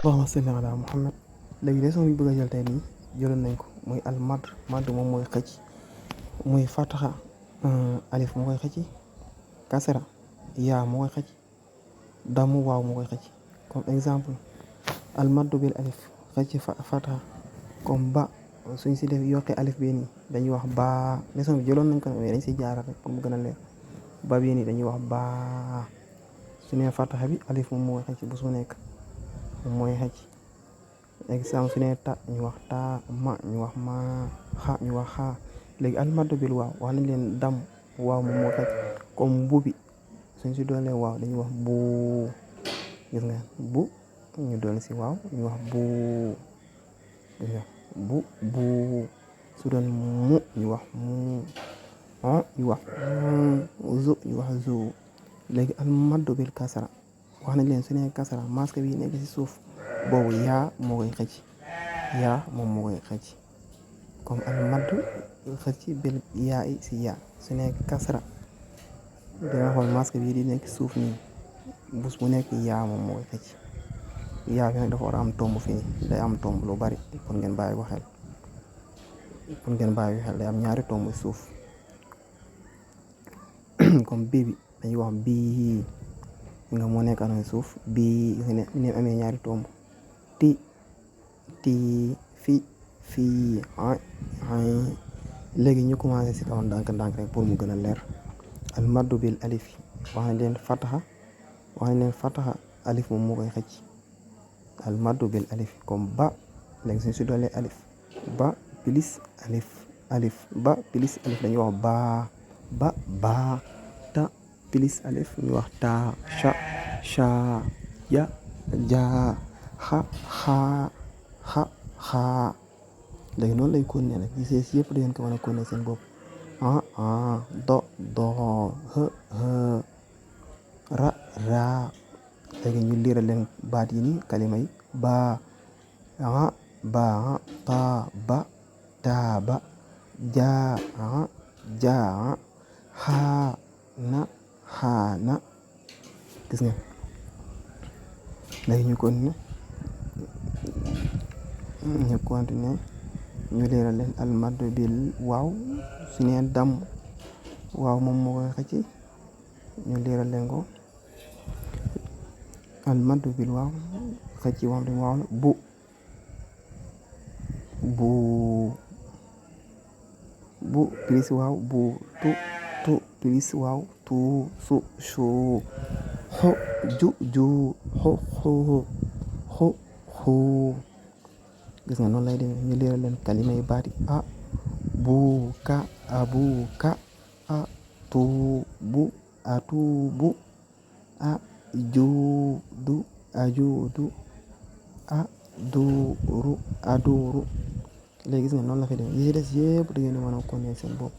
allahumma salli ala muhammad. léegi leçon bi ñu bëgg a jël tey nii jëloon nañ ko muy al madd moom mooy xëcc, muy fataxa alif moo koy xëcc, kasra yaa moo koy xëcc, damu waaw moo koy xëcc. comme exemple al maddu bil alif xëcc fataxa comme ba suñ si def yokkee alif bii nii dañuy wax baa. leçon bi jëloon nañ ko mais dañ si jaaral rek pour mu gën a leer. ba bii nii dañuy wax baa. su nee fataxa bi alif moom moo koy xëcc bu su nekk moom mooy xëcc. exemple su nee ta ñu wax taa, ma ñu wax ma, xa ñu wax xaa. léegi al maddu bil waaw wax nañ leen dam waaw moom moo xëcc comme bu bi suñ si doolee waaw dañuy wax bu. gis nga bu ñu doole si waaw ñu wax bu. gis nga bu su doon mu ñu wax mu, ñu wax zu ñu wax zu. léegi al maddu bil kasara wax nañ leen su nee kasara masque bi nekk si suuf boobu yaa moo koy xëcc, yaa moom moo koy xëcc. comme al maddu xëcc bil yaa i si yaa su nee kasara dina xool masque bi di nekk suuf nii bus bu nekk yaa moom moo koy xëcc. yaa bi nag dafa war a am tomb fii day am tomb lu bari pour ngeen bàyyi ko xel, day am ñaari tomb suuf. comme bii bi dañuy wax bii nga moo nekk anoon suuf bii ne amee ñaari tomb. ti fii léegi ñu commencé si kaw ndànk rek pour mu gën a leer. al maddu bil alif wax nañ leen fataxa alif moom moo koy xëcc. al maddu bil alif comme ba léegi suñ si doolee alif ba pilis alif ba pilis alif dañuy wax baa ta pilis alif ñu wax taa sha ja xaa. léegi noonu lay continuer nag gisee si yëpp da ngeen ko mën a continuer seen bopp. do ra léegi ñu liiral leen baat yi nii kalima yi ba ta ba taaba jaa xaana. gis nga léegi ñu continuer ñu liiral leen al maddu bil waaw su neen dam waaw moom moo koy xëcc ñu liiral leen ko. al maddu bil waaw xëcc waaw dañ waaw la bu pilis waaw bu tu pilis waaw tu su ju xu. gis nga noonu lay demee ñu leeral leen kalima yi baati abuka atubu ajudu aduru. léegi gis nga noonu la fi demee yi ci des yëpp da ngeen di mën a connaître seen bopp.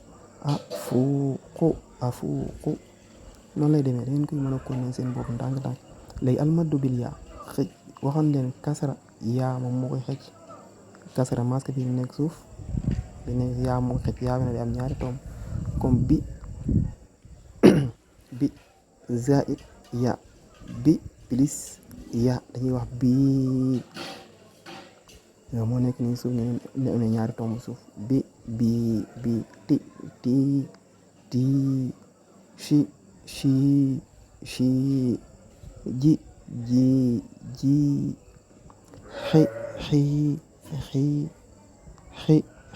afuuqu noonu lay demee da ngeen koy mën a connaître seen bopp ndànk-ndànk. léegi almaddu bil yaa xëcc waxoon leen kasara yaa moom moo koy xëcc. kasara masque bi nekk suuf bi nekk yaa moo koy xëcc yaa bi na di am ñaari tomb comme bi zaid ya bi plus ya dañuy wax bii yow moo nekk nii suuf ne amee ñaari tomb suuf bi ti shi ji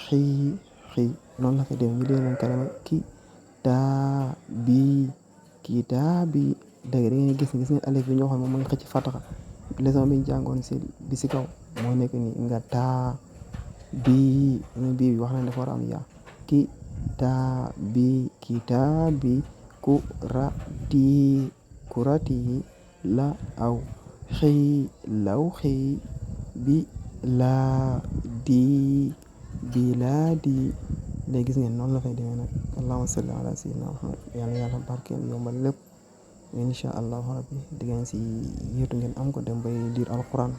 xi noonu la fa dem ñu leen kalama kitaabi dëgg da ngeen gis nga alif bi ñu waxoon moom mooy xëcc fataxa. leçon bi ñu jàngoon bi si kaw moo nekk nii nga taa bii wax nañ dafa war a am yaa kitaabi kurati la aw xëy bilaadi. léegi gis ngeen noonu la fay demee nag. allahumma salli ala sayyidina muhammad yàlla yàlla barkeel yombal lépp incha allahu rabbi di ngeen si yéetu ngeen am ko dem bay liir alquran.